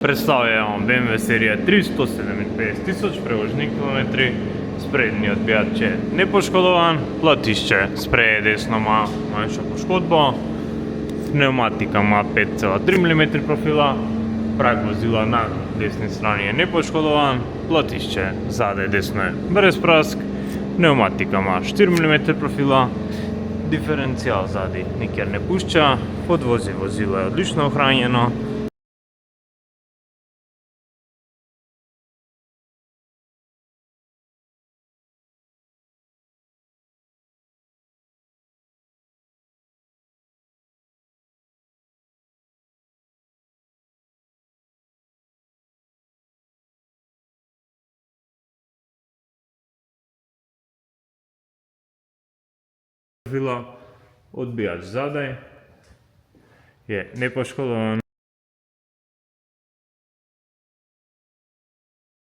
Представljamo BMW serija 3, 157.000 prevoženih kilometri, sprednji odbijač je nepoškodovan, platišče spreje desno ima manjšo poškodbo, pneumatika ima 5,3 mm profila, prag vozila na desni strani je nepoškodovan, platišče zadaj desno je brez prask, pneumatika ima 4 mm profila, diferencijal zadaj nikjer ne pušča, podvozje vozilo je odlično ohranjeno. Odbijač zadaj je nepoškodovan,